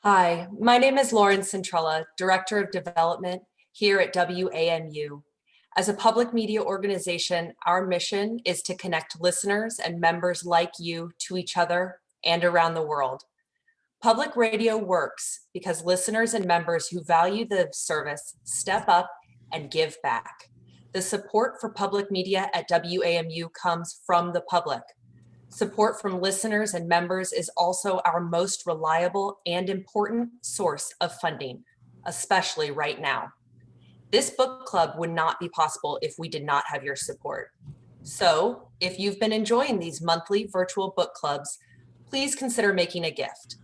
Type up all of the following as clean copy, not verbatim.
Hi, my name is Lauren Centrella, Director of Development here at WAMU. As a public media organization, our mission is to connect listeners and members like you to each other and around the world. Public radio works because listeners and members who value the service step up and give back. The support for public media at WAMU comes from the public. Support from listeners and members is also our most reliable and important source of funding, especially right now. This book club would not be possible if we did not have your support. So, if you've been enjoying these monthly virtual book clubs, please consider making a gift.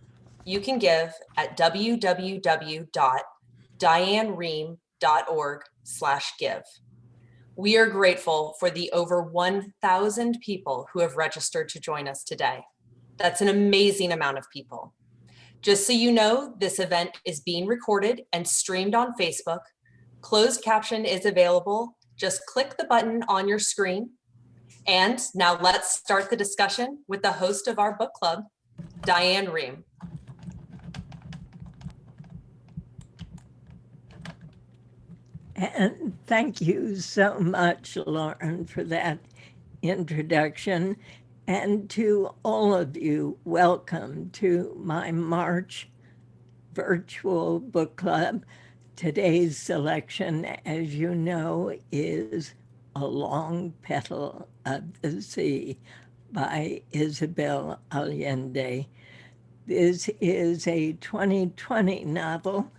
You can give at www.dianerehm.org/give. We are grateful for the over 1,000 people who have registered to join us today. That's an amazing amount of people. Just so you know, this event is being recorded and streamed on Facebook. Closed caption is available. Just click the button on your screen. And now let's start the discussion with the host of our book club, Diane Rehm. And thank you so much, Lauren, for that introduction. And to all of you, welcome to my March virtual book club. Today's selection, as you know, is A Long Petal of the Sea by Isabel Allende. This is a 2020 novel.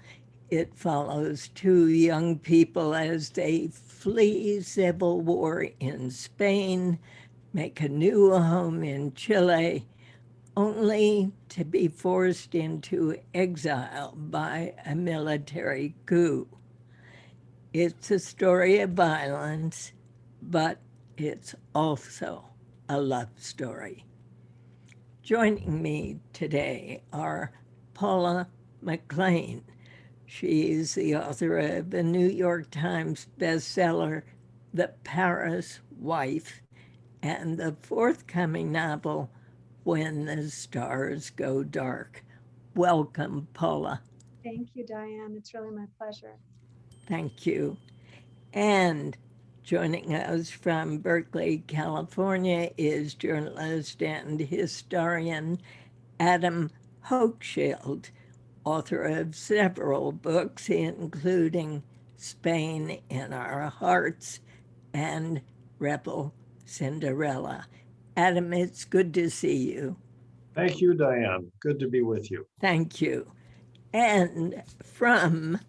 It follows two young people as they flee civil war in Spain, make a new home in Chile, only to be forced into exile by a military coup. It's a story of violence, but it's also a love story. Joining me today are Paula McLain. She's the author of the New York Times bestseller, The Paris Wife, and the forthcoming novel, When the Stars Go Dark. Welcome, Paula. Thank you, Diane. It's really my pleasure. Thank you. And joining us from Berkeley, California is journalist and historian Adam Hochschild, author of several books, including Spain in Our Hearts and Rebel Cinderella. Adam, it's good to see you. Thank you, Diane. Good to be with you. Thank you. And from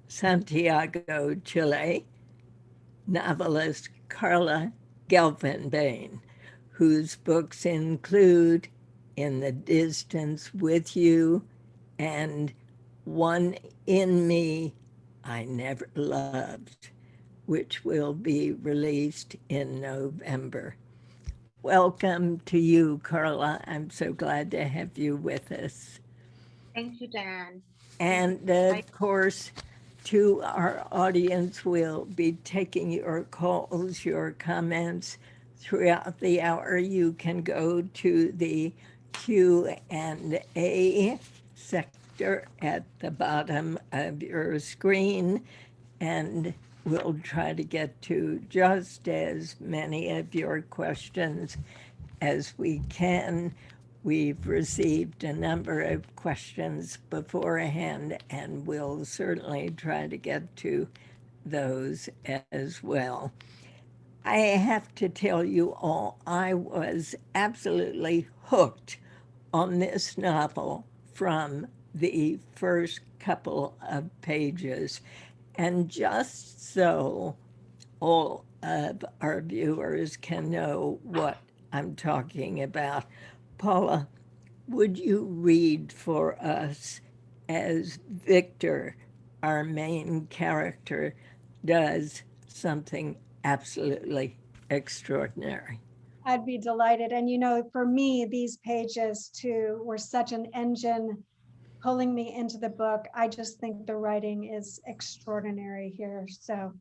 Santiago, Chile, novelist Carla Guelfenbein, whose books include In the Distance with You and One in Me I Never Loved. which will be released in November. Welcome to you, Carla. I'm so glad to have you with us. Thank you, Diane. And of course, to our audience, we'll be taking your calls, your comments throughout the hour. You can go to the Q&A sector at the bottom of your screen, and we'll try to get to just as many of your questions as we can. We've received a number of questions beforehand, and we'll certainly try to get to those as well. I have to tell you all, I was absolutely hooked on this novel from the first couple of pages. And just so all of our viewers can know what I'm talking about, Paula, would you read for us as Victor, our main character, does something absolutely extraordinary? I'd be delighted. And you know, for me, these pages too were such an engine pulling me into the book. I just think the writing is extraordinary here. So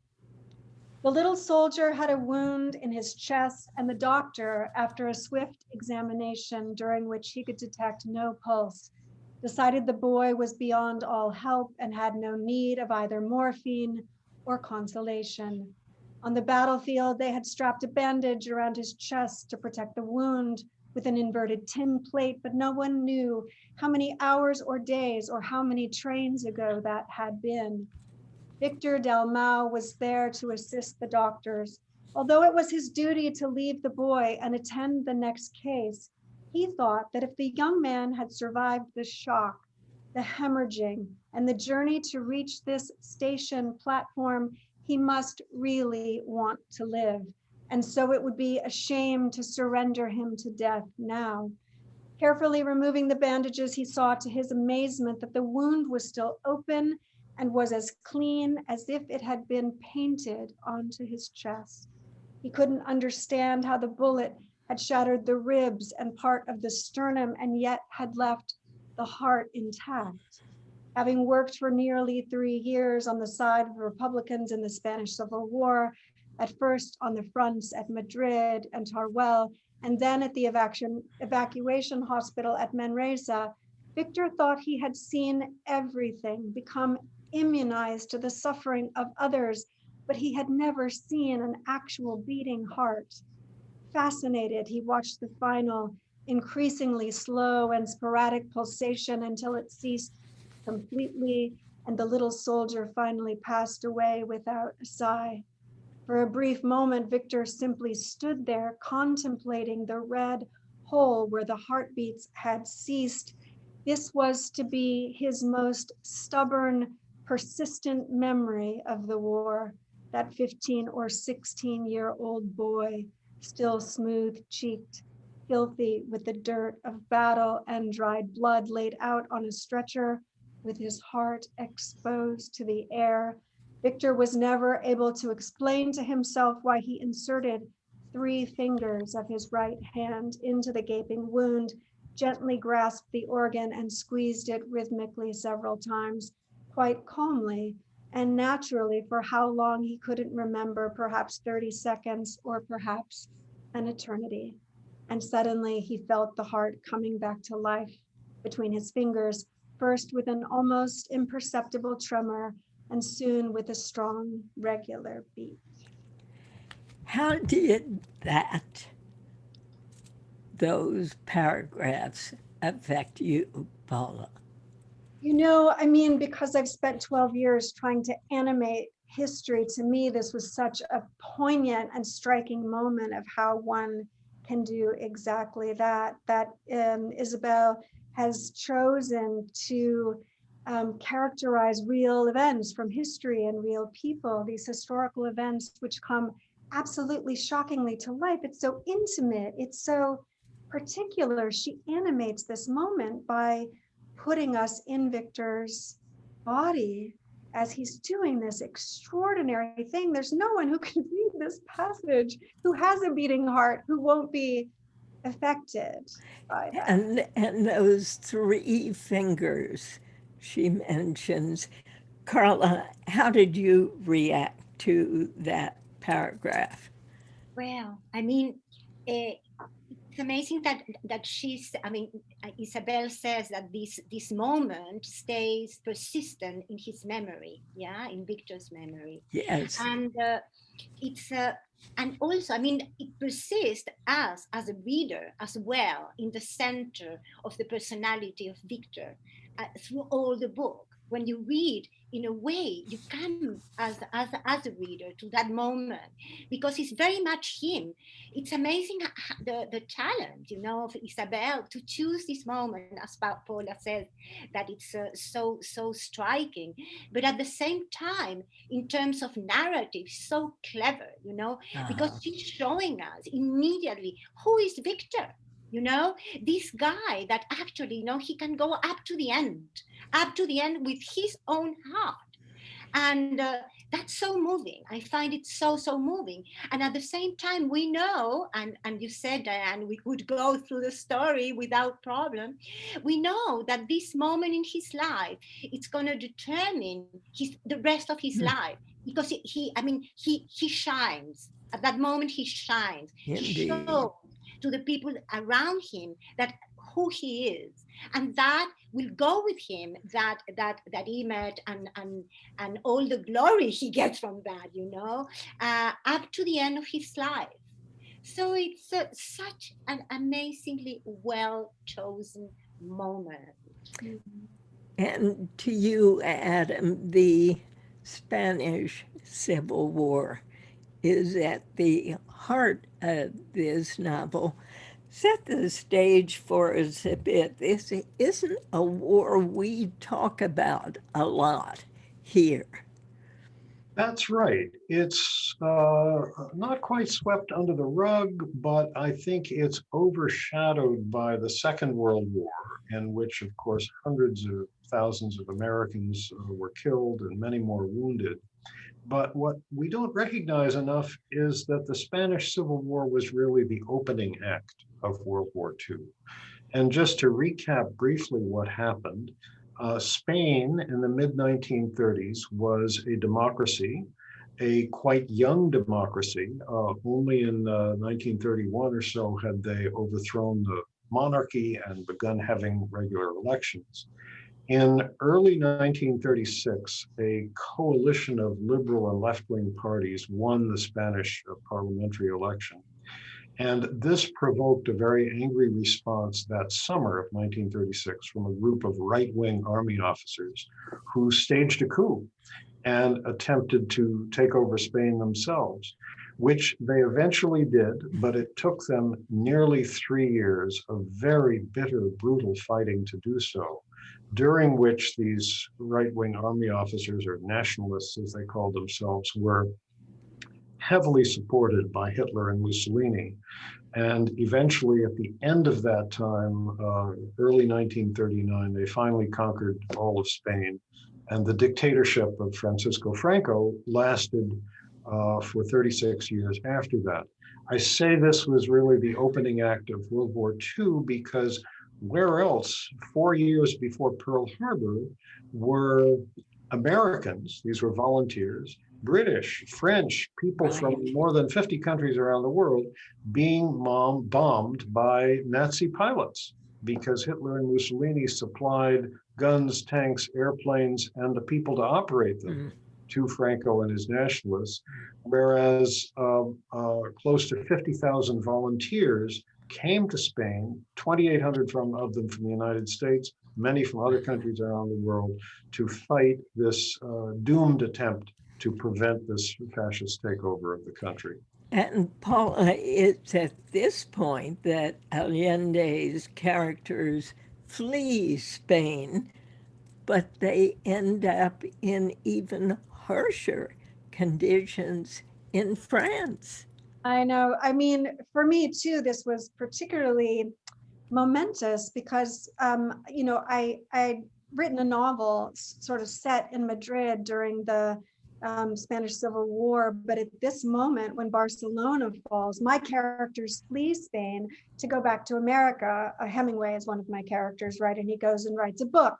the little soldier had a wound in his chest, and the doctor, after a swift examination during which he could detect no pulse, decided the boy was beyond all help and had no need of either morphine or consolation. On the battlefield, they had strapped a bandage around his chest to protect the wound with an inverted tin plate, but no one knew how many hours or days or how many trains ago that had been. Victor Dalmau was there to assist the doctors. Although it was his duty to leave the boy and attend the next case, he thought that if the young man had survived the shock, the hemorrhaging, and the journey to reach this station platform, he must really want to live. And so it would be a shame to surrender him to death now. Carefully removing the bandages, he saw to his amazement that the wound was still open and was as clean as if it had been painted onto his chest. He couldn't understand how the bullet had shattered the ribs and part of the sternum and yet had left the heart intact. Having worked for nearly 3 years on the side of Republicans in the Spanish Civil War, at first on the fronts at Madrid and Teruel, and then at the evacuation hospital at Manresa, Victor thought he had seen everything, become immunized to the suffering of others, but he had never seen an actual beating heart. Fascinated, he watched the final, increasingly slow and sporadic pulsation until it ceased completely, and the little soldier finally passed away without a sigh. For a brief moment, Victor simply stood there contemplating the red hole where the heartbeats had ceased. This was to be his most stubborn, persistent memory of the war, that 15 or 16-year-old boy, still smooth-cheeked, filthy with the dirt of battle and dried blood, laid out on a stretcher with his heart exposed to the air. Victor was never able to explain to himself why he inserted 3 fingers of his right hand into the gaping wound, gently grasped the organ and squeezed it rhythmically several times, quite calmly and naturally. For how long he couldn't remember, perhaps 30 seconds or perhaps an eternity. And suddenly he felt the heart coming back to life between his fingers, first with an almost imperceptible tremor, and soon with a strong, regular beat. How did those paragraphs affect you, Paula? You know, I mean, because I've spent 12 years trying to animate history, to me, this was such a poignant and striking moment of how one can do exactly that, Isabel has chosen to characterize real events from history and real people, these historical events which come absolutely shockingly to life. It's so intimate, it's so particular. She animates this moment by putting us in Victor's body as he's doing this extraordinary thing, there's no one who can read this passage who has a beating heart, who won't be affected by that. And those three fingers she mentions. Carla, how did you react to that paragraph? Well, I mean, it's amazing that Isabel says that this moment stays persistent in his memory, yeah, in Victor's memory, Yes. and it's and also, I mean, it persists as a reader as well in the center of the personality of Victor through all the book. When you read, in a way, you come as a reader to that moment because it's very much him. It's amazing the talent, you know, of Isabel to choose this moment, as Paula says, that it's so striking, but at the same time, in terms of narrative, so clever, you know, because she's showing us immediately who is Victor. You know, this guy that actually, you know, he can go up to the end with his own heart. And that's so moving. I find it so moving. And at the same time, we know, and you said, Diane, we could go through the story without problem. We know that this moment in his life, it's going to determine the rest of his life, because he shines. At that moment, he shines. Indeed. He shows to the people around him that who he is, and that will go with him, that image and all the glory he gets from that, you know, up to the end of his life. So it's such an amazingly well chosen moment. And to you, Adam, the Spanish Civil War is at the heart of this novel. Set the stage for us a bit. This isn't a war we talk about a lot here. That's right. It's not quite swept under the rug, but I think it's overshadowed by the Second World War, in which, of course, hundreds of thousands of Americans were killed and many more wounded. But what we don't recognize enough is that the Spanish Civil War was really the opening act of World War II. And just to recap briefly what happened, Spain in the mid-1930s was a democracy, a quite young democracy. Only in 1931 or so had they overthrown the monarchy and begun having regular elections. In early 1936, a coalition of liberal and left-wing parties won the Spanish parliamentary election. And this provoked a very angry response that summer of 1936 from a group of right-wing army officers who staged a coup and attempted to take over Spain themselves, which they eventually did, but it took them nearly 3 years of very bitter, brutal fighting to do so, during which these right-wing army officers, or nationalists as they called themselves, were heavily supported by Hitler and Mussolini. And eventually, at the end of that time, early 1939, they finally conquered all of Spain. And the dictatorship of Francisco Franco lasted for 36 years after that. I say this was really the opening act of World War II because where else, 4 years before Pearl Harbor, were Americans, these were volunteers, British, French, people from more than 50 countries around the world being bombed by Nazi pilots because Hitler and Mussolini supplied guns, tanks, airplanes, and the people to operate them to Franco and his nationalists, whereas close to 50,000 volunteers came to Spain, 2,800 of them from the United States, many from other countries around the world, to fight this doomed attempt to prevent this fascist takeover of the country. And Paula, it's at this point that Allende's characters flee Spain, but they end up in even harsher conditions in France. I know. I mean, for me too, this was particularly momentous because, you know, I written a novel sort of set in Madrid during the Spanish Civil War, but at this moment when Barcelona falls, my characters flee Spain to go back to America. Hemingway is one of my characters, right? And he goes and writes a book,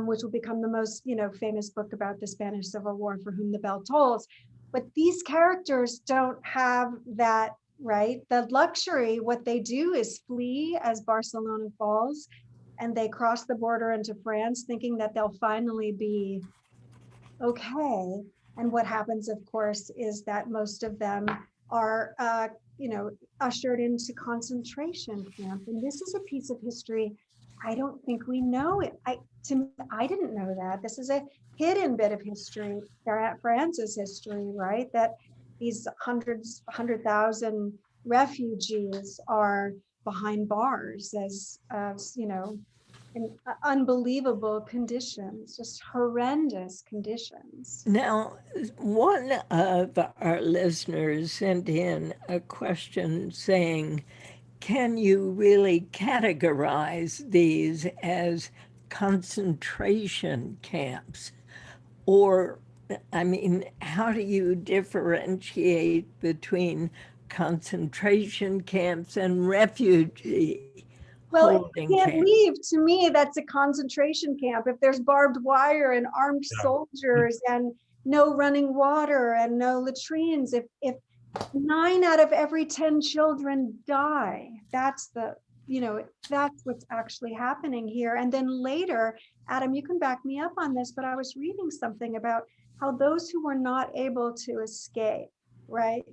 which will become the most, famous book about the Spanish Civil War, For Whom the Bell Tolls. But these characters don't have that, right? The luxury. What they do is flee as Barcelona falls, and they cross the border into France thinking that they'll finally be okay. And what happens, of course, is that most of them are, ushered into concentration camp. And this is a piece of history I don't think we know it. I didn't know that. This is a hidden bit of history, France's history, right? That these 100,000 refugees are behind bars as in unbelievable conditions, just horrendous conditions. Now, one of our listeners sent in a question saying, can you really categorize these as concentration camps? Or, how do you differentiate between concentration camps and refugee holding can't camps? leave. To me, that's a concentration camp. If there's barbed wire and armed soldiers and no running water and no latrines, if 9 out of every 10 children die, that's what's actually happening here. And then later, Adam, you can back me up on this, but I was reading something about how those who were not able to escape, right?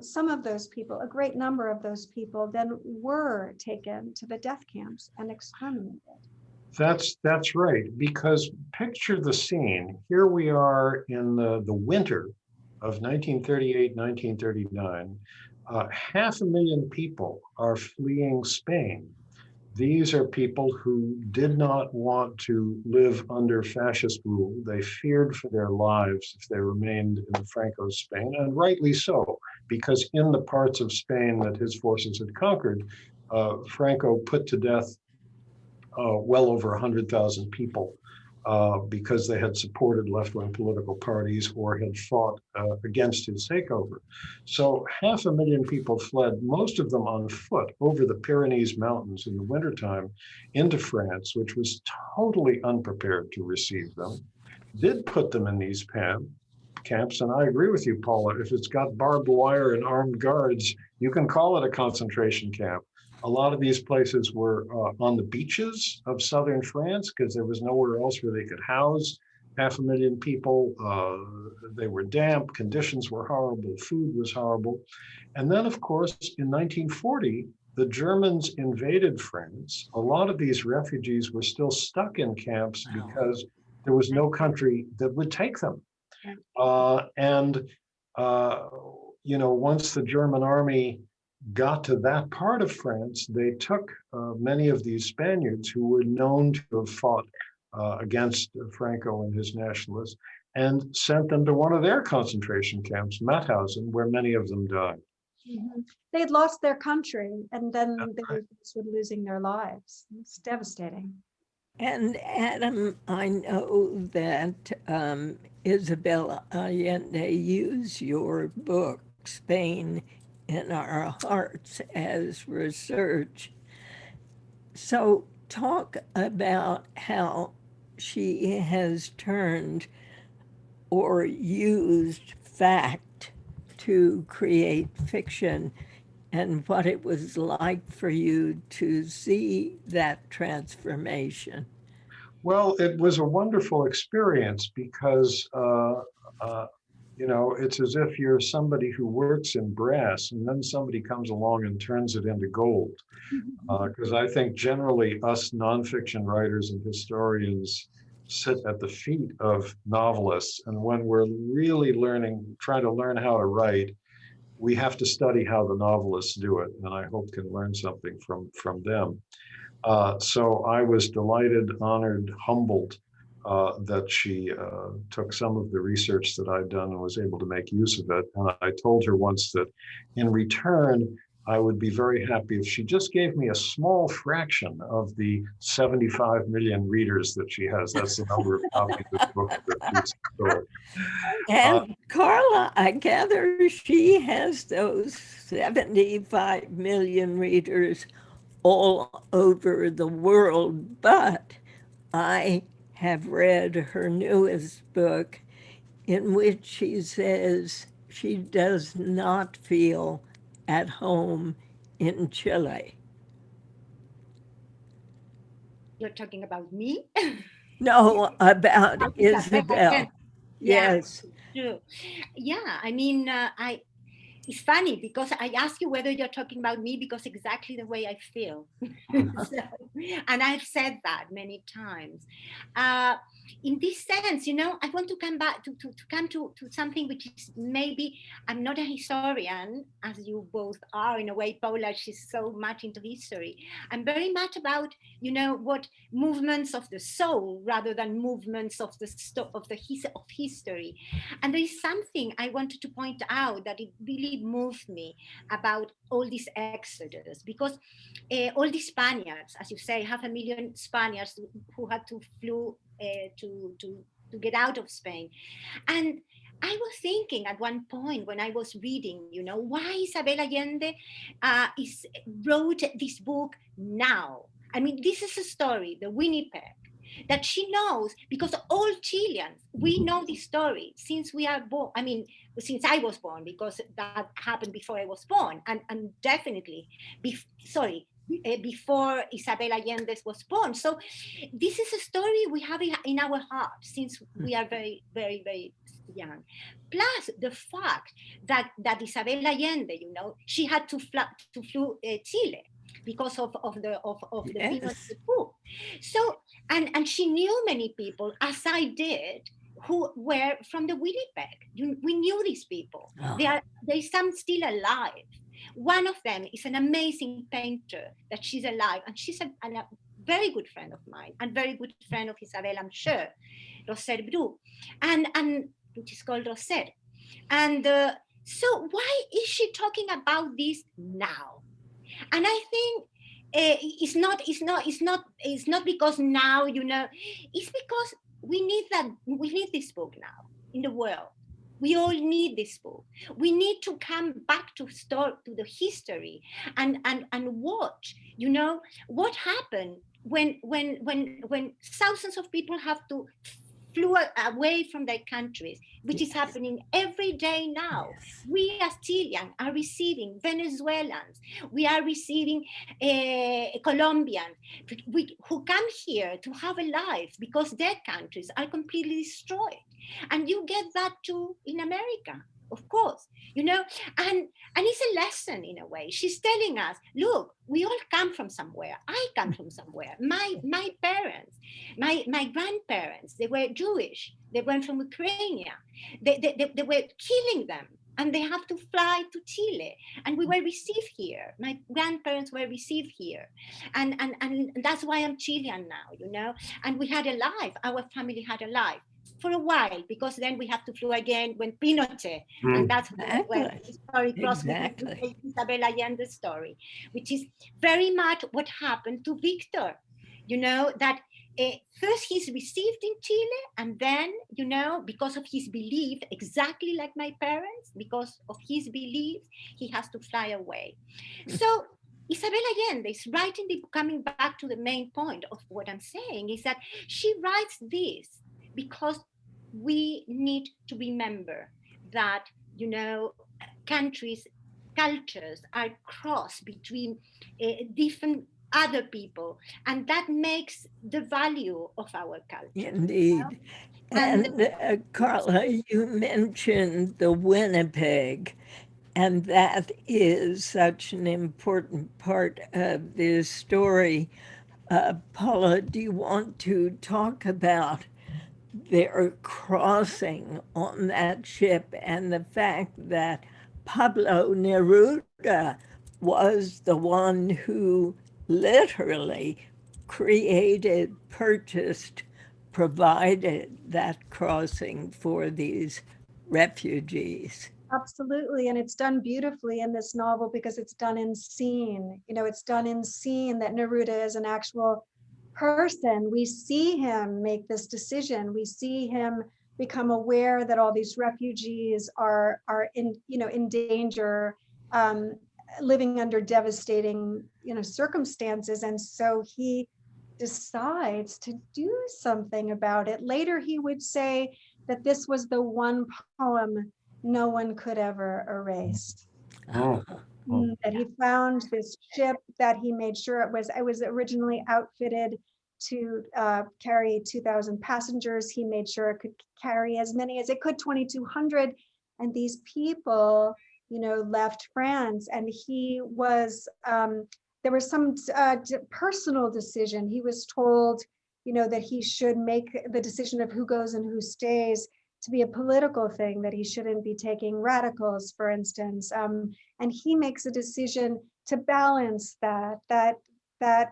Some of those people, a great number of those people, then were taken to the death camps and exterminated. That's right, because picture the scene. Here we are in the winter of 1938, 1939. 500,000 people are fleeing Spain. These are people who did not want to live under fascist rule. They feared for their lives if they remained in Franco's Spain, and rightly so, because in the parts of Spain that his forces had conquered, Franco put to death well over 100,000 people because they had supported left-wing political parties or had fought against his takeover. So 500,000 people fled, most of them on foot, over the Pyrenees Mountains in the wintertime into France, which was totally unprepared to receive them, did put them in these camps. And I agree with you, Paula, if it's got barbed wire and armed guards, you can call it a concentration camp. A lot of these places were on the beaches of southern France because there was nowhere else where they could house 500,000 people. They were damp, conditions were horrible, food was horrible. And then, of course, in 1940, the Germans invaded France. A lot of these refugees were still stuck in camps because there was no country that would take them. Once the German army got to that part of France, they took many of these Spaniards who were known to have fought against Franco and his nationalists and sent them to one of their concentration camps, Mauthausen, where many of them died. Mm-hmm. They'd lost their country and then they were losing their lives. It's devastating. And Adam, I know that Isabel Allende used your book, Spain in Our Hearts, as research. So talk about how she has turned or used fact to create fiction and what it was like for you to see that transformation. Well, it was a wonderful experience because it's as if you're somebody who works in brass and then somebody comes along and turns it into gold. Because I think generally us nonfiction writers and historians sit at the feet of novelists. And when we're really trying to learn how to write, we have to study how the novelists do it. And I hope can learn something from them. So I was delighted, honored, humbled that she took some of the research that I'd done and was able to make use of it. And I told her once that in return, I would be very happy if she just gave me a small fraction of the 75 million readers that she has. That's the number of copies this book has sold. And Carla, I gather she has those 75 million readers all over the world, but I have read her newest book in which she says she does not feel at home in Chile. You're talking about me? No, about About Isabel. Yeah, Yes. true. Yeah, I mean, it's funny because I ask you whether you're talking about me because exactly the way I feel. So, and I've said that many times. In this sense, I want to come back to come to something which is maybe, I'm not a historian, as you both are in a way, Paula, she's so much into history. I'm very much about, what movements of the soul rather than movements of of history. And there is something I wanted to point out that it really moved me about all this exodus, because all the Spaniards, as you say, 500,000 Spaniards who had to flew to get out of Spain. And I was thinking at one point when I was reading, why Isabel Allende wrote this book now. I mean, this is a story, the Winnipeg, that she knows, because all Chileans, we know this story since we are born. I mean, since I was born, because that happened before I was born, and definitely, before Isabel Allende was born. So this is a story we have in our hearts since we are very, very, very young. Plus the fact that Isabel Allende, she had to fly Chile because of the Yes. Pinochet coup. So and she knew many people, as I did, who were from the Winnipeg. We knew these people. Oh. There's some still alive. One of them is an amazing painter that she's alive, and she's a very good friend of mine and very good friend of Isabel, I'm sure, Rosette Bru, and which is called Rosette. And so why is she talking about this now? And I think it's not because now, it's because we need this book now in the world. We all need this book. We need to come back to the history and watch, what happened when thousands of people have to flew away from their countries, which is happening every day now. Yes. We as Chileans are receiving Venezuelans, we are receiving Colombians who come here to have a life because their countries are completely destroyed. And you get that too in America, of course, and it's a lesson in a way. She's telling us, look, we all come from somewhere. I come from somewhere. My parents, my grandparents, they were Jewish. They went from Ukraine. They were killing them, and they have to fly to Chile. And we were received here. My grandparents were received here, and that's why I'm Chilean now. And we had a life. Our family had a life for a while, because then we have to fly again when Pinochet, and that's where the story crossed with Isabel Allende's story, which is very much what happened to Victor. That first he's received in Chile, and then, because of his belief, exactly like my parents, because of his beliefs, he has to fly away. So Isabel Allende is writing, coming back to the main point of what I'm saying, is that she writes this because we need to remember that, countries, cultures are crossed between different other people, and that makes the value of our culture. Indeed. And Carla, you mentioned the Winnipeg, and that is such an important part of this story. Paula, do you want to talk about their crossing on that ship and the fact that Pablo Neruda was the one who literally created, purchased, provided that crossing for these refugees? Absolutely. And it's done beautifully in this novel because it's done in scene. You know, it's done in scene that Neruda is an actual person. We see him make this decision. We see him become aware that all these refugees are in, you know, in danger, living under devastating, you know, circumstances. And so he decides to do something about it. Later, he would say that this was the one poem no one could ever erase. Oh, That he found this ship that he made sure it was originally outfitted to carry 2,000 passengers. He made sure it could carry as many as it could, 2,200. And these people, you know, left France, and he was, there was some personal decision. He was told, you know, that he should make the decision of who goes and who stays to be a political thing, that he shouldn't be taking radicals, for instance. And he makes a decision to balance that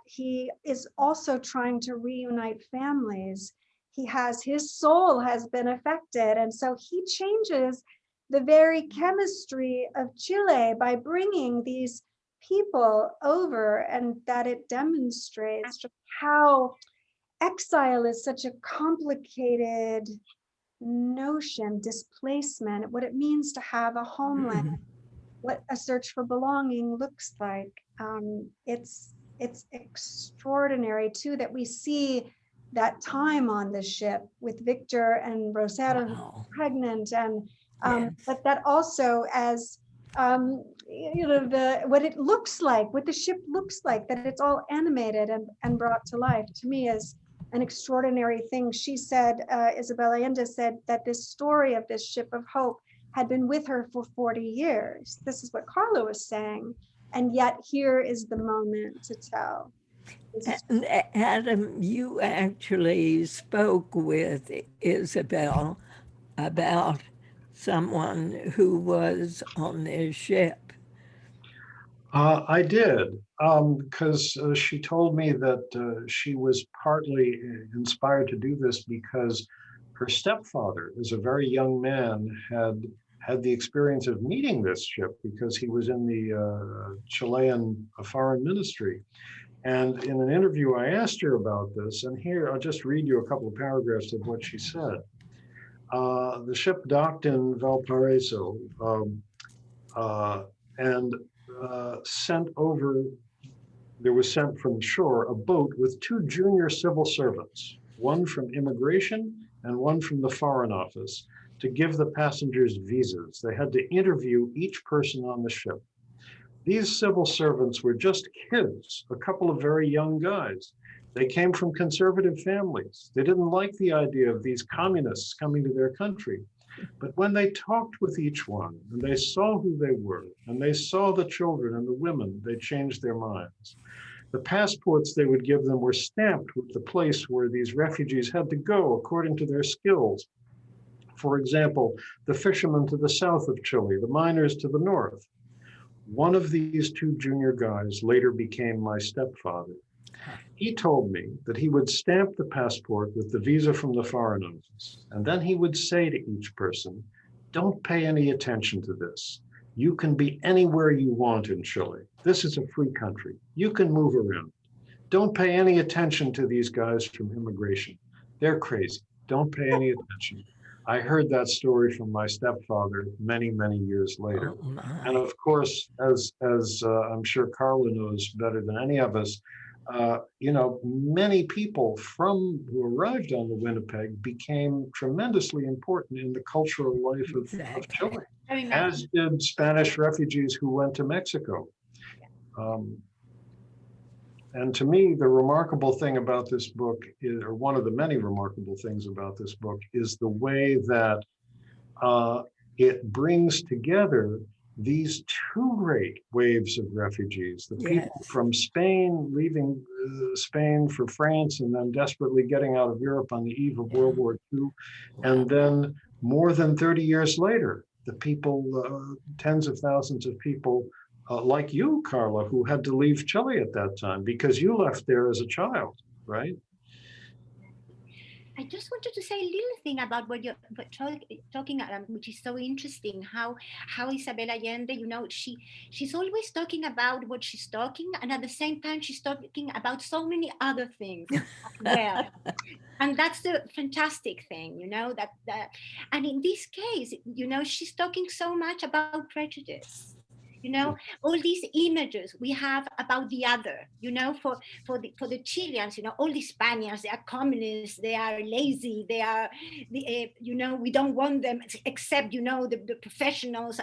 he is also trying to reunite families. His soul has been affected. And so he changes the very chemistry of Chile by bringing these people over, and that it demonstrates just how exile is such a complicated notion, displacement, what it means to have a homeland, what a search for belonging looks like. It's extraordinary too that we see that time on the ship with Victor and Rosetta who's pregnant, and but that also as you know, what it looks like, what the ship looks like, that it's all animated and brought to life, to me is an extraordinary thing. She said, Isabel Allende said that this story of this ship of hope had been with her for 40 years. This is what Carla was saying. And yet here is the moment to tell. And Adam, you actually spoke with Isabel about someone who was on this ship. I did, because she told me that she was partly inspired to do this because her stepfather, as a very young man, had the experience of meeting this ship because he was in the Chilean foreign ministry. And in an interview, I asked her about this, and here I'll just read you a couple of paragraphs of what she said. The ship docked in Valparaiso, and there was sent from shore a boat with two junior civil servants, one from immigration and one from the Foreign Office, to give the passengers visas. They had to interview each person on the ship. These civil servants were just kids, a couple of very young guys. They came from conservative families. They didn't like the idea of these communists coming to their country. But when they talked with each one and they saw who they were and they saw the children and the women, they changed their minds. The passports they would give them were stamped with the place where these refugees had to go according to their skills. For example, the fishermen to the south of Chile, the miners to the north. One of these two junior guys later became my stepfather. He told me that he would stamp the passport with the visa from the Foreign Office, and then he would say to each person, "Don't pay any attention to this. You can be anywhere you want in Chile. This is a free country. You can move around. Don't pay any attention to these guys from immigration. They're crazy. Don't pay any attention." I heard that story from my stepfather many, many years later. And of course, as I'm sure Carla knows better than any of us, you know, many people who arrived on the Winnipeg became tremendously important in the cultural life of Chile, as did Spanish refugees who went to Mexico. And to me, the remarkable thing about this book, or one of the many remarkable things about this book, is the way that it brings together these two great waves of refugees, the people from Spain leaving Spain for France and then desperately getting out of Europe on the eve of World War II. And then more than 30 years later, the people, tens of thousands of people like you, Carla, who had to leave Chile at that time because you left there as a child, right? I just wanted to say a little thing about what you're talking about, which is so interesting. How Isabel Allende, she's always talking about what she's talking, and at the same time she's talking about so many other things as well. And that's the fantastic thing, that and in this case, she's talking so much about prejudice. All these images we have about the other, for the Chileans, all the Spaniards, they are communists, they are lazy, they are, we don't want them except, the professionals,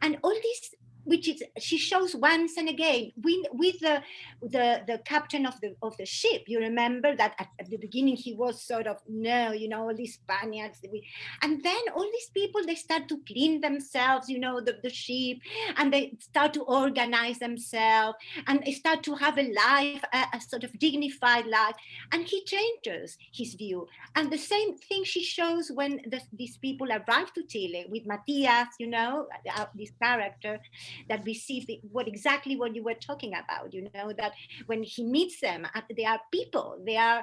and all these, which is she shows once and again with the captain of the ship. You remember that at the beginning he was sort of, no, all these Spaniards, and then all these people, they start to clean themselves, the ship, and they start to organize themselves, and they start to have a life, a sort of dignified life, and he changes his view. And the same thing she shows when these people arrive to Chile with Matias, this character that received exactly what you were talking about, that when he meets them, they are people, they are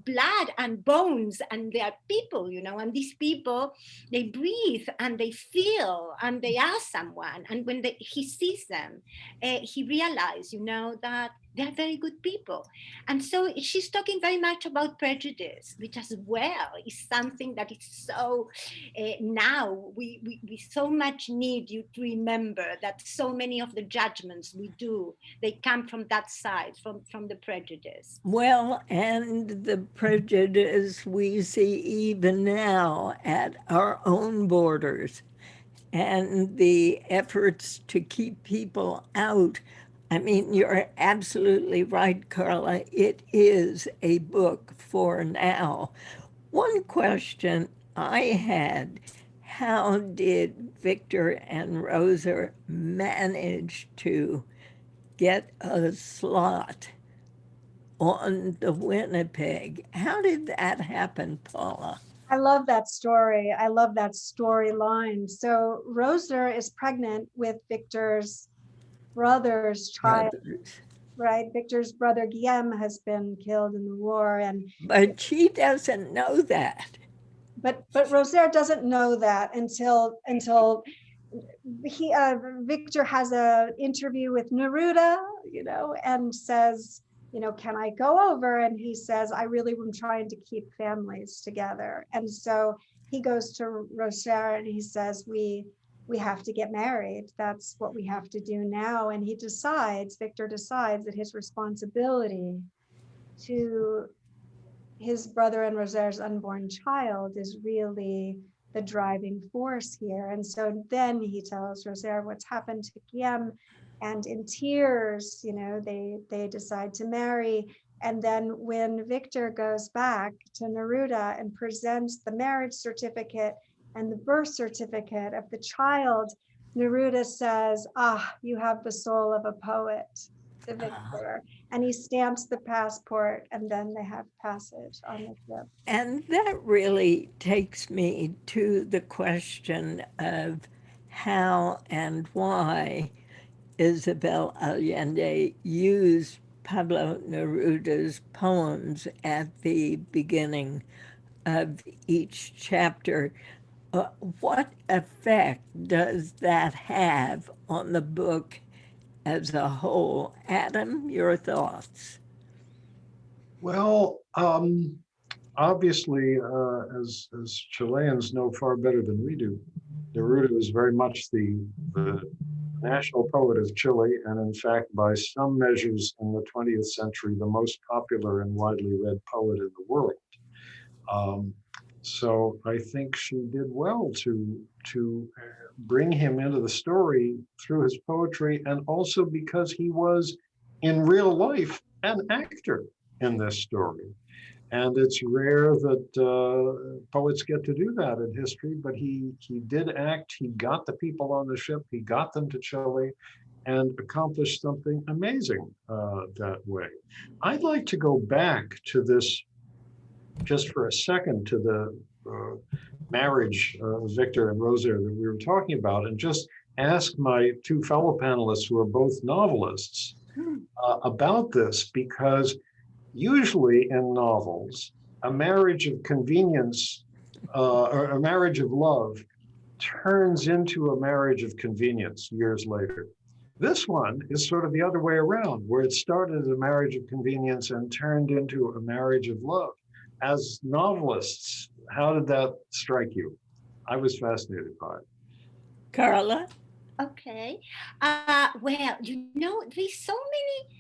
blood and bones, and they are people, and these people, they breathe and they feel and they are someone. And when he sees them, he realized, that they're very good people. And so she's talking very much about prejudice, which as well is something that is so, now we so much need you to remember that so many of the judgments we do, they come from that side, from the prejudice. Well, and the prejudice we see even now at our own borders, and the efforts to keep people out. I mean, you're absolutely right, Carla. It is a book for now. One question I had, how did Victor and Rosa manage to get a slot on the Winnipeg? How did that happen, Paula? I love that story. I love that storyline. So Rosa is pregnant with Victor's brother's child, right? Victor's brother Guillaume has been killed in the war, but she doesn't know that. But Rosaire doesn't know that until Victor has an interview with Neruda, and says, can I go over? And he says, I really am trying to keep families together. And so he goes to Rosaire and he says, we have to get married. That's what we have to do now. And Victor decides that his responsibility to his brother and Rosaire's unborn child is really the driving force here. And so then he tells Rosaire what's happened to Guillaume, and in tears, they decide to marry. And then when Victor goes back to Neruda and presents the marriage certificate and the birth certificate of the child, Neruda says, you have the soul of a poet, to Victor. And he stamps the passport, and then they have passage on the ship. And that really takes me to the question of how and why Isabel Allende used Pablo Neruda's poems at the beginning of each chapter. What effect does that have on the book as a whole? Adam, your thoughts? Well, obviously, as Chileans know far better than we do, Neruda is very much the national poet of Chile, and in fact, by some measures in the 20th century, the most popular and widely read poet in the world. So I think she did well to bring him into the story through his poetry, and also because he was in real life an actor in this story. And it's rare that poets get to do that in history, but he did act. He got the people on the ship, he got them to Chile, and accomplished something amazing that way. I'd like to go back to this just for a second, to the marriage of Victor and Rosaire that we were talking about, and just ask my two fellow panelists, who are both novelists, about this, because usually in novels, a marriage of convenience or a marriage of love turns into a marriage of convenience years later. This one is sort of the other way around, where it started as a marriage of convenience and turned into a marriage of love. As novelists, how did that strike you? I was fascinated by it. Carla? Okay. Well, there's so many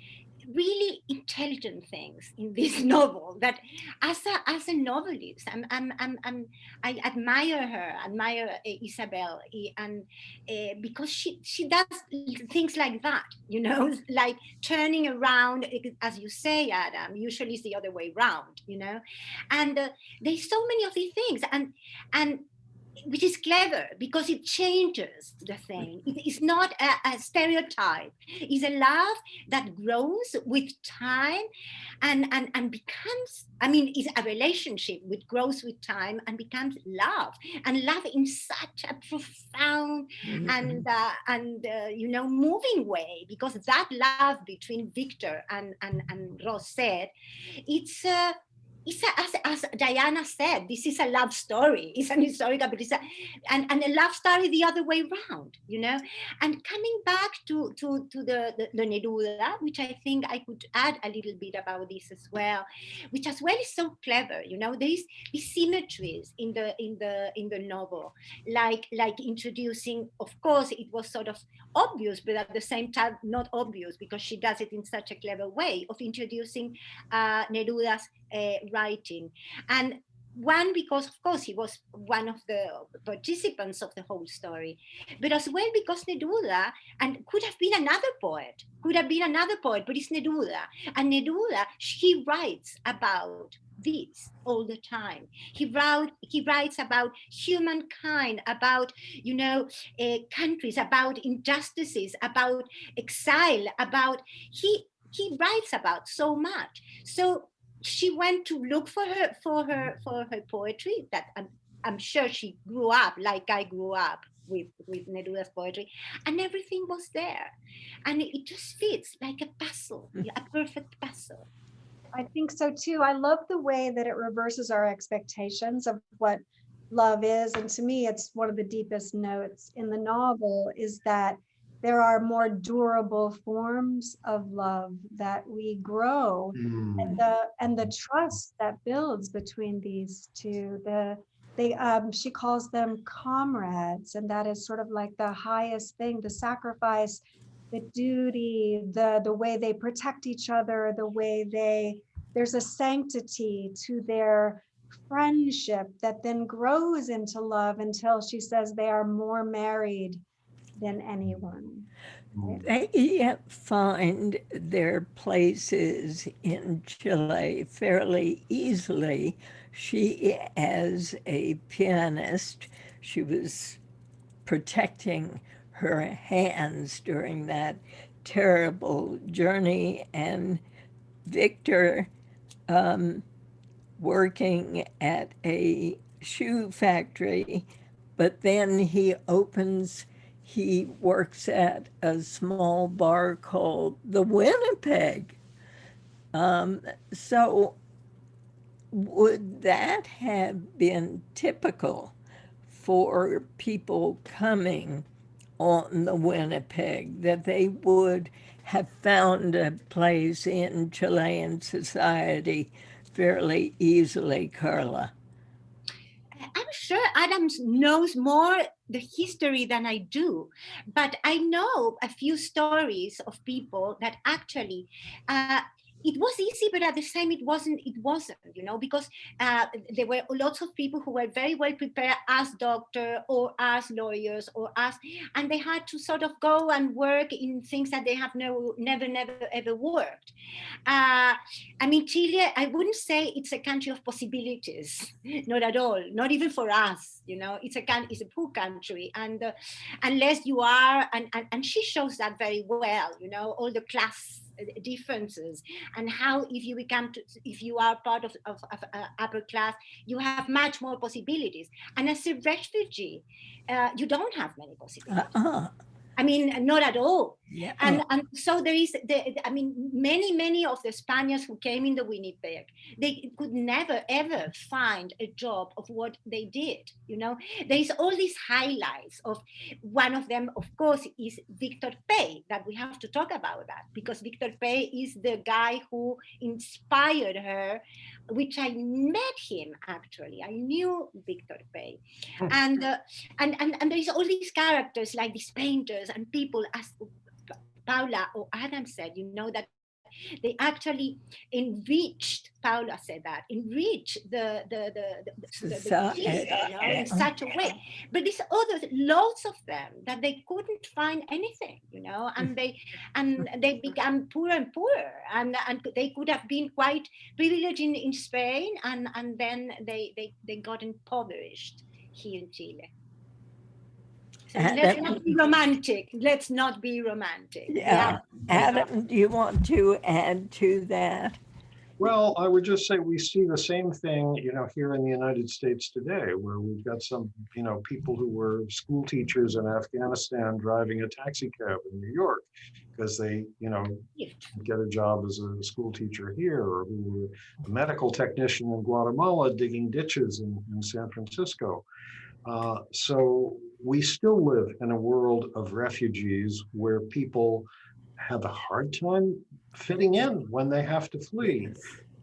really intelligent things in this novel that, as a novelist, I admire her, admire Isabel, and because she does things like that, like turning around, as you say, Adam. Usually it's the other way around, and there's so many of these things, and which is clever because it changes the thing. It is not a stereotype. It's a love that grows with time and becomes, it's a relationship which grows with time and becomes love. And love in such a profound and moving way, because that love between Victor and Rosette, it's as Diana said, this is a love story. It's an historical, but and a love story the other way around, And coming back to the Neruda, which I think I could add a little bit about this as well, which as well is so clever. There is these symmetries in the novel, like introducing. Of course, it was sort of obvious, but at the same time not obvious, because she does it in such a clever way of introducing Neruda's writing. And one, because of course he was one of the participants of the whole story, but as well because Neruda, and could have been another poet, but it's Neruda. And Neruda, he writes about this all the time. He writes about humankind, about countries, about injustices, about exile, about he writes about so much. So she went to look for her poetry that I'm sure she grew up like I grew up with Neruda's poetry, and everything was there, and it just fits like a puzzle, a perfect puzzle. I think so too. I love the way that it reverses our expectations of what love is. And to me, it's one of the deepest notes in the novel is that there are more durable forms of love that we grow, and the trust that builds between these two. She calls them comrades, and that is sort of like the highest thing, the sacrifice, the duty, the way they protect each other, the way there's a sanctity to their friendship that then grows into love until she says they are more married than anyone. They find their places in Chile fairly easily. She, as a pianist, she was protecting her hands during that terrible journey, and Victor, working at a shoe factory, but then he works at a small bar called the Winnipeg. So would that have been typical for people coming on the Winnipeg, that they would have found a place in Chilean society fairly easily, Carla? I'm sure Adam knows more the history than I do, but I know a few stories of people that actually it was easy, but at the same it wasn't, because there were lots of people who were very well prepared as doctor or as lawyers and they had to sort of go and work in things that they have never ever worked. Chile, I wouldn't say it's a country of possibilities, not at all, not even for us. It's a poor country, and unless you are, and she shows that very well. All the class differences, and how if you are part of upper class, you have much more possibilities, and as a refugee, you don't have many possibilities. I mean, not at all. Yeah. And so there is, many of the Spaniards who came in the Winnipeg, they could never, ever find a job of what they did, you know. There is all these highlights of, one of them, of course, is Victor Pey, that we have to talk about that, because Victor Pey is the guy who inspired her, which I met him, actually. I knew Victor Pey. And there is all these characters, like these painters and people, as Paula or Adam said, you know, that they actually enriched, Paula said that, enriched the Chile, you know, in such a way. But there's lots of them that they couldn't find anything, you know, and they became poorer and poorer, and they could have been quite privileged in Spain, and then they got impoverished here in Chile. So let's not be romantic. Let's not be romantic. Yeah. Adam, do you want to add to that? Well, I would just say we see the same thing, you know, here in the United States today, where we've got some, you know, people who were school teachers in Afghanistan driving a taxi cab in New York because they, you know, get a job as a school teacher here, or who were a medical technician in Guatemala digging ditches in San Francisco. So we still live in a world of refugees where people have a hard time fitting in when they have to flee.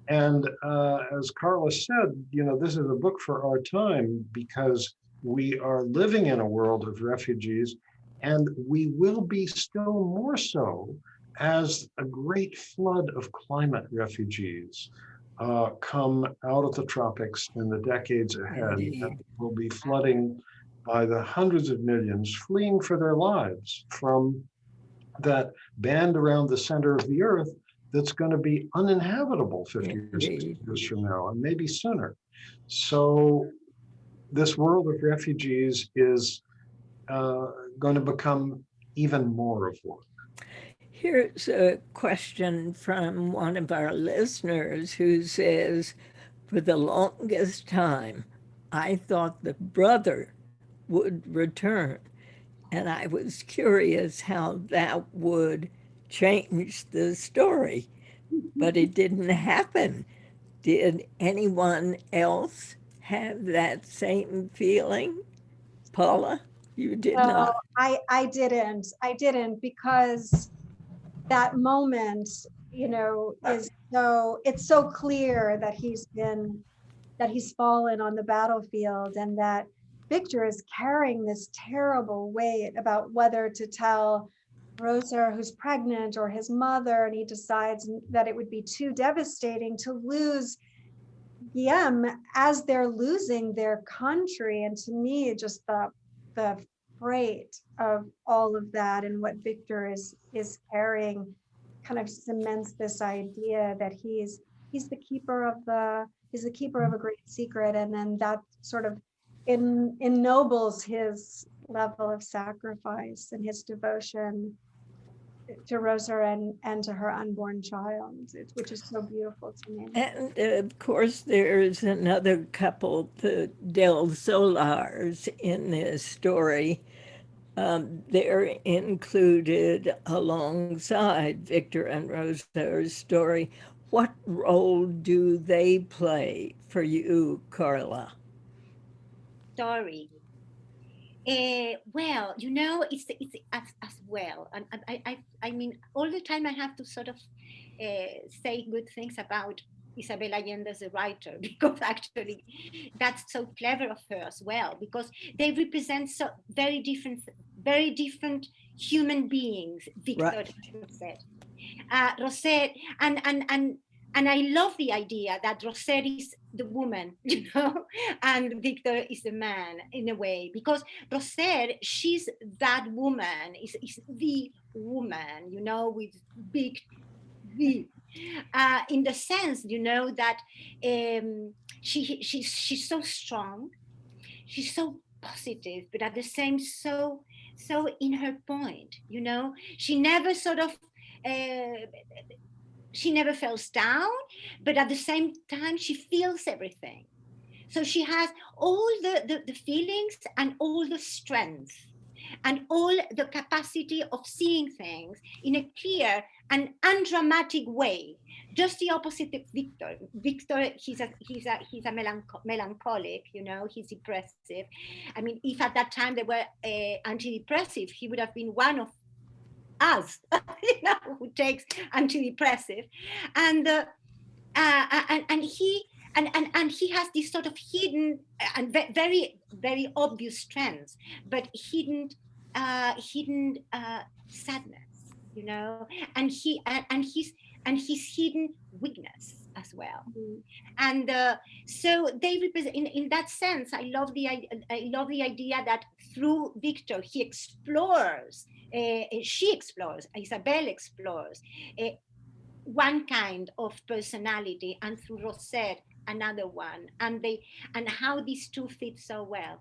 And as Carla said, you know, this is a book for our time because we are living in a world of refugees, and we will be still more so as a great flood of climate refugees come out of the tropics in the decades ahead. And will be flooding by the hundreds of millions fleeing for their lives from that band around the center of the earth that's going to be uninhabitable 50 or 60 years from now, and maybe sooner. So this world of refugees is going to become even more of one. Here's a question from one of our listeners who says, for the longest time, I thought the brother would return. And I was curious how that would change the story, but it didn't happen. Did anyone else have that same feeling? Paula, you did not. I didn't, because that moment, you know, is it's so clear that he's fallen on the battlefield, and that Victor is carrying this terrible weight about whether to tell Rosa, who's pregnant, or his mother, and he decides that it would be too devastating to lose Guillaume as they're losing their country. And to me, just the freight of all of that and what Victor is carrying kind of cements this idea that he's the keeper of a great secret, and then that sort of ennobles his level of sacrifice and his devotion to Rosa and to her unborn child, which is so beautiful to me. And of course, there's another couple, the Del Solars, in this story. They're included alongside Victor and Rosa's story. What role do they play for you, Carla? Story. Well, you know, it's as well, and I mean, all the time I have to sort of say good things about Isabel Allende as a writer, because actually that's so clever of her as well, because they represent so very different human beings. Victor, right. Rosette, and I love the idea that Rosette is the woman, you know, and Victor is the man in a way, because Rosette, she's that woman, is the woman, you know, with big V. In the sense, you know, that she's so strong, she's so positive, but at the same so in her point, you know, she never sort of she never falls down, but at the same time she feels everything. So she has all the feelings and all the strength. and all the capacity of seeing things in a clear and undramatic way. Just the opposite of Victor. Victor, he's a melancholic, you know, he's depressive. I mean, if at that time they were antidepressive, he would have been one of us, you know, who takes antidepressive, and he has this sort of hidden and very obvious strengths, but hidden sadness, you know, and his hidden weakness as well. And so they represent, in that sense, I love the idea that through Victor he explores, she explores, Isabel explores one kind of personality, and through Rosette another one, and how these two fit so well.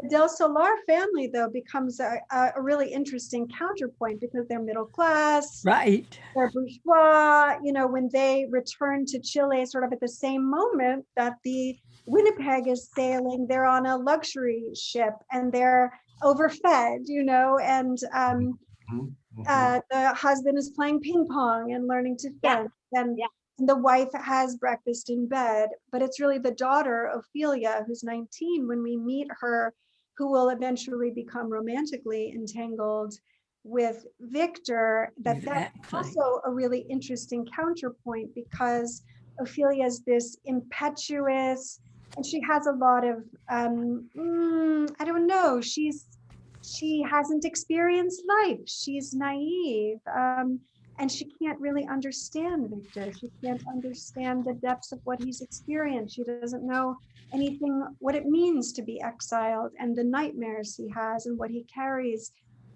The Del Solar family, though, becomes a really interesting counterpoint because they're middle class, Right. they're bourgeois. You know, when they return to Chile, sort of at the same moment that the Winnipeg is sailing, they're on a luxury ship and they're overfed, you know, and the husband is playing ping pong and learning to fence, and the wife has breakfast in bed. But it's really the daughter, Ophelia, who's 19, when we meet her, who will eventually become romantically entangled with Victor. That's also a really interesting counterpoint, because Ophelia is this impetuous, and she has a lot of, I don't know, she hasn't experienced life. She's naive, and she can't really understand Victor. She can't understand the depths of what he's experienced. She doesn't know anything, what it means to be exiled, and the nightmares he has and what he carries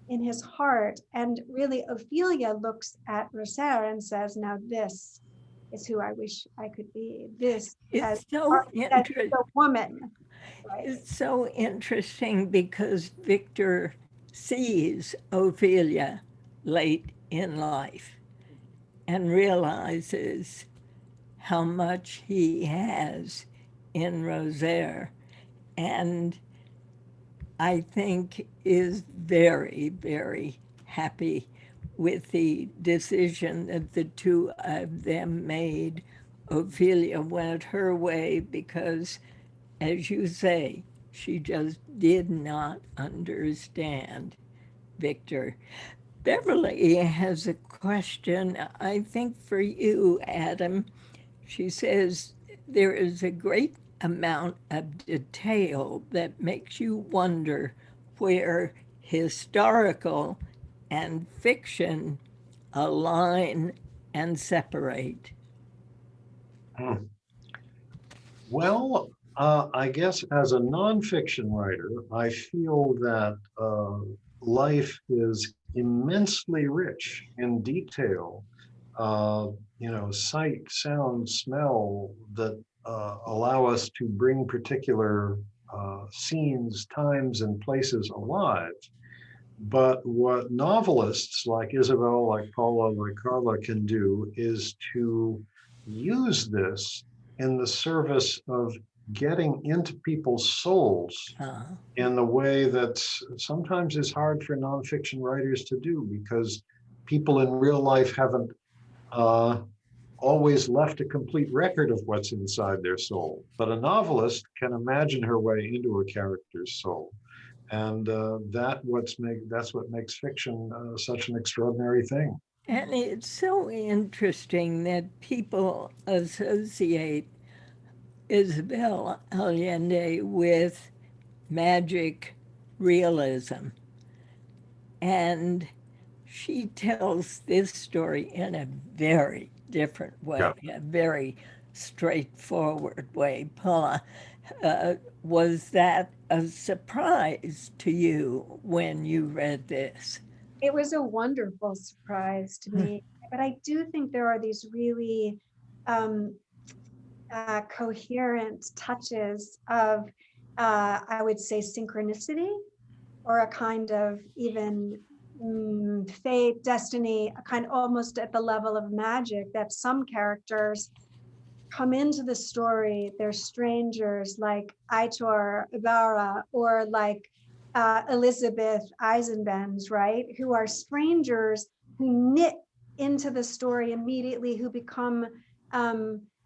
in his heart. And really, Ophelia looks at Rosaire and says, now this is who I wish I could be. This is a woman. Right. It's so interesting because Victor sees Ophelia late in life and realizes how much he has in Rosaire, and I think is very, very happy with the decision that the two of them made. Ophelia went her way because, as you say, she just did not understand Victor. Beverly has a question, I think, for you, Adam. She says, there is a great amount of detail that makes you wonder where historical and fiction align and separate. Well, I guess as a nonfiction writer, I feel that life is immensely rich in detail, you know, sight, sound, smell that allow us to bring particular scenes, times, and places alive. But what novelists like Isabel, like Paula, like Carla can do is to use this in the service of getting into people's souls in the way that sometimes is hard for nonfiction writers to do, because people in real life haven't always left a complete record of what's inside their soul. But a novelist can imagine her way into a character's soul. And that's what makes fiction such an extraordinary thing. And it's so interesting that people associate Isabel Allende with magic realism. And she tells this story in a very different way, a very straightforward way. Paula, was that a surprise to you when you read this? It was a wonderful surprise to me, but I do think there are these really coherent touches of, I would say, synchronicity, or a kind of even fate, destiny, a kind almost at the level of magic, that some characters come into the story, they're strangers, like Aitor Ibarra, or like Elizabeth Eisenben's, right? Who are strangers who knit into the story immediately, who become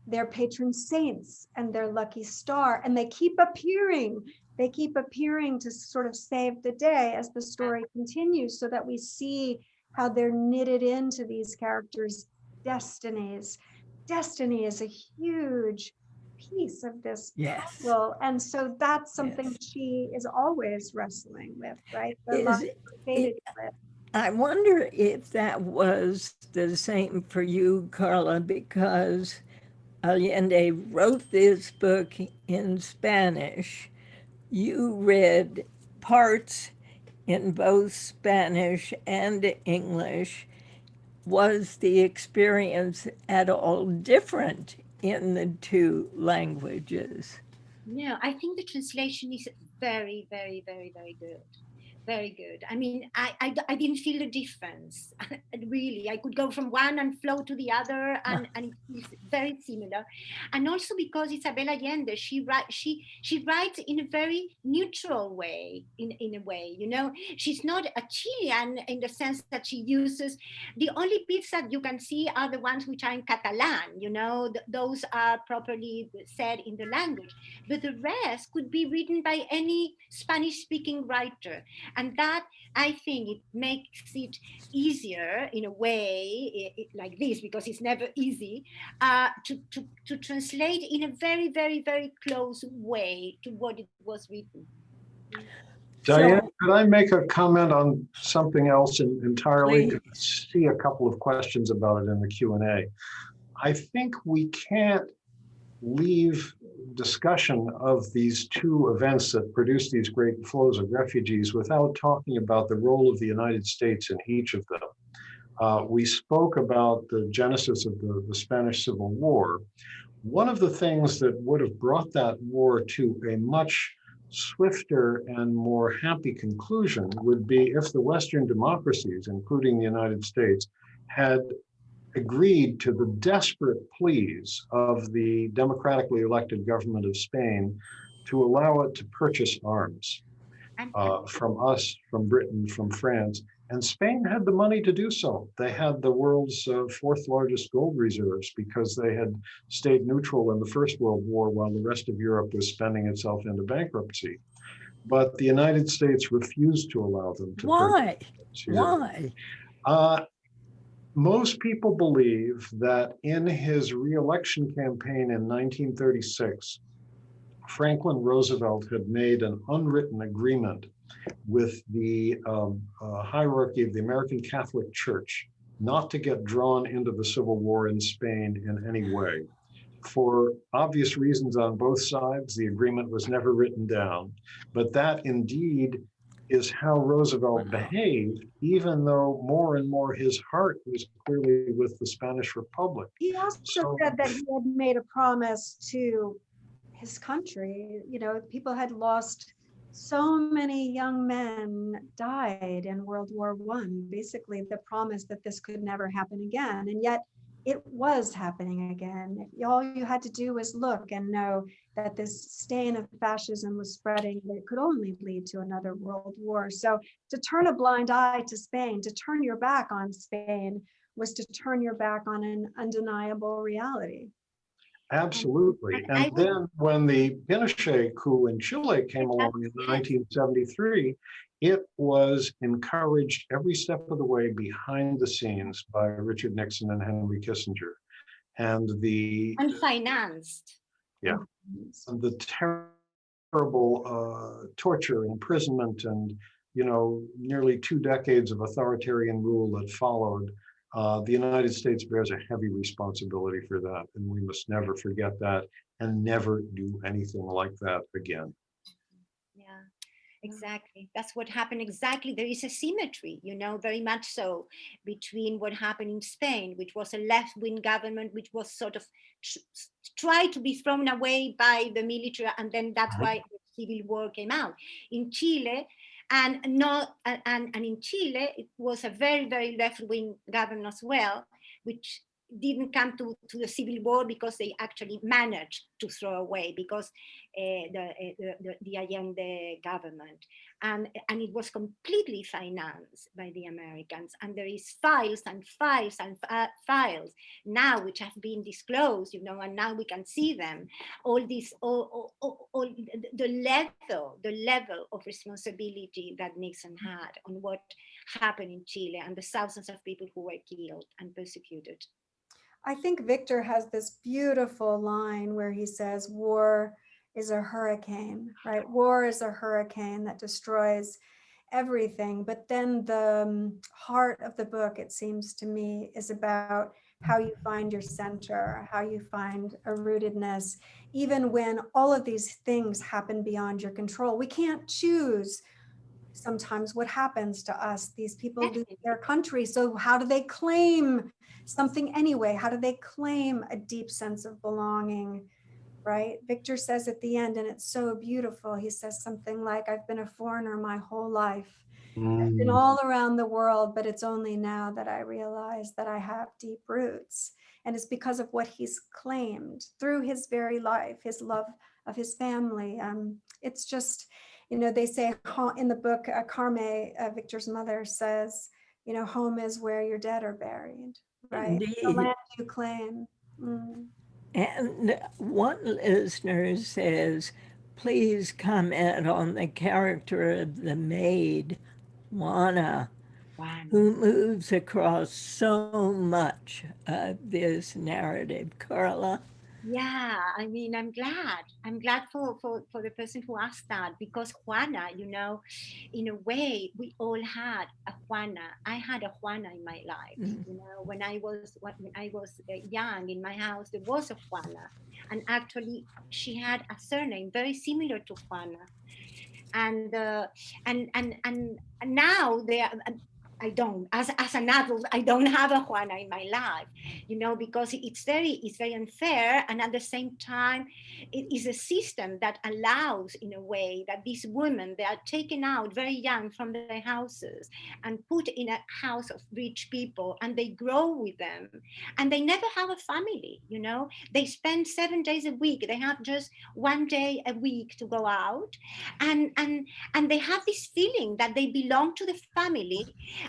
their patron saints and their lucky star. And they keep appearing. They keep appearing to sort of save the day as the story continues, so that we see how they're knitted into these characters' destinies. Destiny is a huge piece of this Yes. puzzle. And so that's something Yes. she is always wrestling with, right? The Is life it- fated with. I wonder if that was the same for you, Carla, because Allende wrote this book in Spanish. You read parts in both Spanish and English. Was the experience at all different in the two languages? No, I think the translation is very, very, very, very good. Very good. I mean, I didn't feel the difference. Really, I could go from one and flow to the other, and it's very similar. And also because Isabel Allende, she writes in a very neutral way, in a way, you know. She's not a Chilean in the sense that she uses, the only bits that you can see are the ones which are in Catalan, you know, those are properly said in the language. But the rest could be written by any Spanish-speaking writer. And that, I think, it makes it easier in a way like this, because it's never easy, to translate in a very, very, very close way to what it was written. Diane, So, could I make a comment on something else entirely? Please. I see a couple of questions about it in the Q&A. I think we can't leave discussion of these two events that produced these great flows of refugees without talking about the role of the United States in each of them. We spoke about the genesis of the Spanish Civil War. One of the things that would have brought that war to a much swifter and more happy conclusion would be if the Western democracies, including the United States, had agreed to the desperate pleas of the democratically elected government of Spain to allow it to purchase arms from us, from Britain, from France. And Spain had the money to do so. They had the world's fourth largest gold reserves because they had stayed neutral in the First World War while the rest of Europe was spending itself into bankruptcy. But the United States refused to allow them to why? purchase. Why? Most people believe that in his re-election campaign in 1936, Franklin Roosevelt had made an unwritten agreement with the hierarchy of the American Catholic Church not to get drawn into the Civil War in Spain in any way. For obvious reasons on both sides, the agreement was never written down, but that indeed is how Roosevelt behaved, even though more and more his heart was clearly with the Spanish Republic. He also said that he had made a promise to his country. You know, people had lost, so many young men died in World War I. Basically, the promise that this could never happen again. And yet it was happening again. All you had to do was look and know that this stain of fascism was spreading, that it could only lead to another world war. So to turn a blind eye to Spain, to turn your back on Spain, was to turn your back on an undeniable reality. Absolutely. And then when the Pinochet coup in Chile came along in 1973, it was encouraged every step of the way behind the scenes by Richard Nixon and Henry Kissinger. And Unfinanced. Yeah. And the terrible torture, imprisonment, and, you know, nearly 2 decades of authoritarian rule that followed. The United States bears a heavy responsibility for that, and we must never forget that and never do anything like that again. Yeah, exactly. That's what happened. Exactly. There is a symmetry, you know, very much so, between what happened in Spain, which was a left-wing government, which was sort of tried to be thrown away by the military, and then that's why the civil war came out. In Chile, and in Chile, it was a very, very left-wing government as well, which didn't come to the civil war because they actually managed to throw away because the Allende government, and it was completely financed by the Americans, and there is files and files and files now which have been disclosed, you know, and now we can see them. All this, all the level of responsibility that Nixon had on what happened in Chile and the thousands of people who were killed and persecuted. I think Victor has this beautiful line where he says, war is a hurricane, right? War is a hurricane that destroys everything. But then the heart of the book, it seems to me, is about how you find your center, how you find a rootedness, even when all of these things happen beyond your control. We can't choose sometimes what happens to us. These people lose their country. So how do they claim something anyway? How do they claim a deep sense of belonging, right? Victor says at the end, and it's so beautiful, he says something like, I've been a foreigner my whole life. I've been all around the world, but it's only now that I realize that I have deep roots. And it's because of what he's claimed through his very life, his love of his family. It's just, you know, they say in the book, Carme, Victor's mother says, you know, home is where your dead are buried, right? The Indeed. land you claim. And one listener says, please comment on the character of the maid, Juana, who moves across so much of this narrative. Carla? Yeah, I mean, I'm glad for the person who asked that, because Juana, you know, in a way, we all had a Juana. I had a Juana in my life. You know, when I was young, in my house, there was a Juana, and actually, she had a surname very similar to Juana, and now they are. I don't, as an adult, I don't have a Juana in my life, you know, because it's very unfair. And at the same time, it is a system that allows, in a way, that these women, they are taken out very young from their houses and put in a house of rich people, and they grow with them, and they never have a family, you know. They spend 7 days a week. They have just 1 day a week to go out, and they have this feeling that they belong to the family.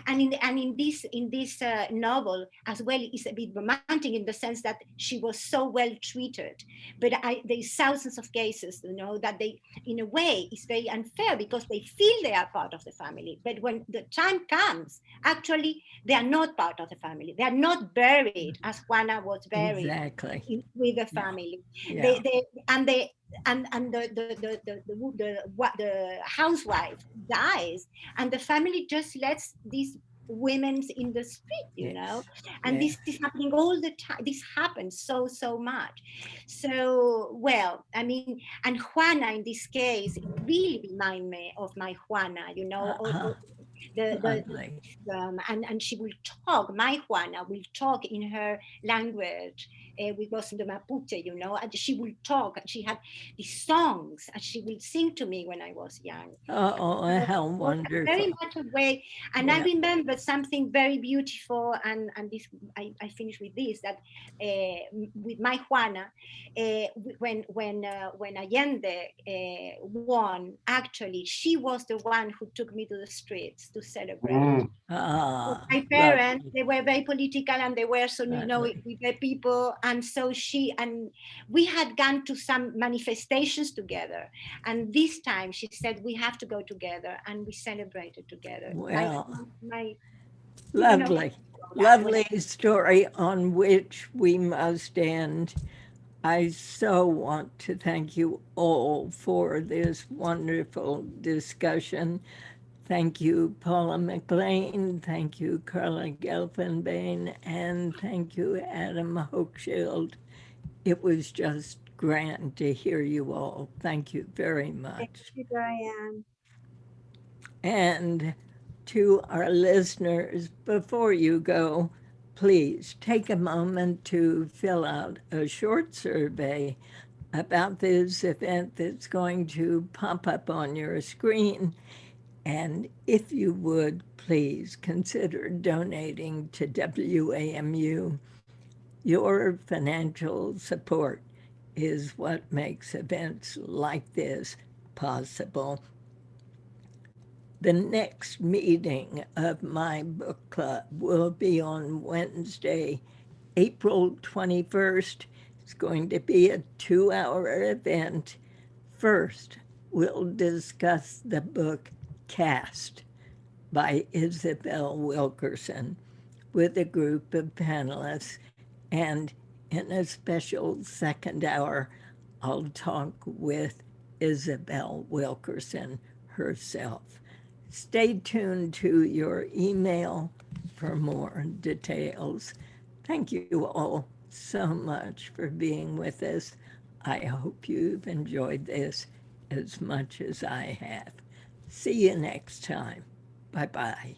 And in this novel as well, is a bit romantic in the sense that she was so well treated. But there's thousands of cases, you know, that they, in a way, is very unfair because they feel they are part of the family. But when the time comes, actually, they are not part of the family. They are not buried as Juana was buried. Exactly. With the family. Yeah. The housewife dies, and the family just lets these women in the street, you know, and this is happening all the time. This happens so much. So, well, I mean, and Juana in this case, it really remind me of my Juana, you know. And she will talk, my Juana will talk in her language. We was in the Mapuche, you know, and she will talk, and she had these songs, and she will sing to me when I was young. Oh, how wonderful. Very much a way. And I remember something very beautiful, and this, I finish with this, that with my Juana, when Allende won, actually, she was the one who took me to the streets to celebrate. My parents, they were very political, and they were, so, you know, with the people, and so we had gone to some manifestations together, and this time she said we have to go together, and we celebrated together. Well, lovely story on which we must end. I so want to thank you all for this wonderful discussion. Thank you, Paula McLain. Thank you, Carla Guelfenbein. And thank you, Adam Hochschild. It was just grand to hear you all. Thank you very much. Thank you, Diane. And to our listeners, before you go, please take a moment to fill out a short survey about this event that's going to pop up on your screen. And if you would, please consider donating to WAMU. Your financial support is what makes events like this possible. The next meeting of my book club will be on Wednesday, April 21st. It's going to be a 2-hour event. First, we'll discuss the book Cast by Isabel Wilkerson with a group of panelists. And in a special second hour, I'll talk with Isabel Wilkerson herself. Stay tuned to your email for more details. Thank you all so much for being with us. I hope you've enjoyed this as much as I have. See you next time. Bye-bye.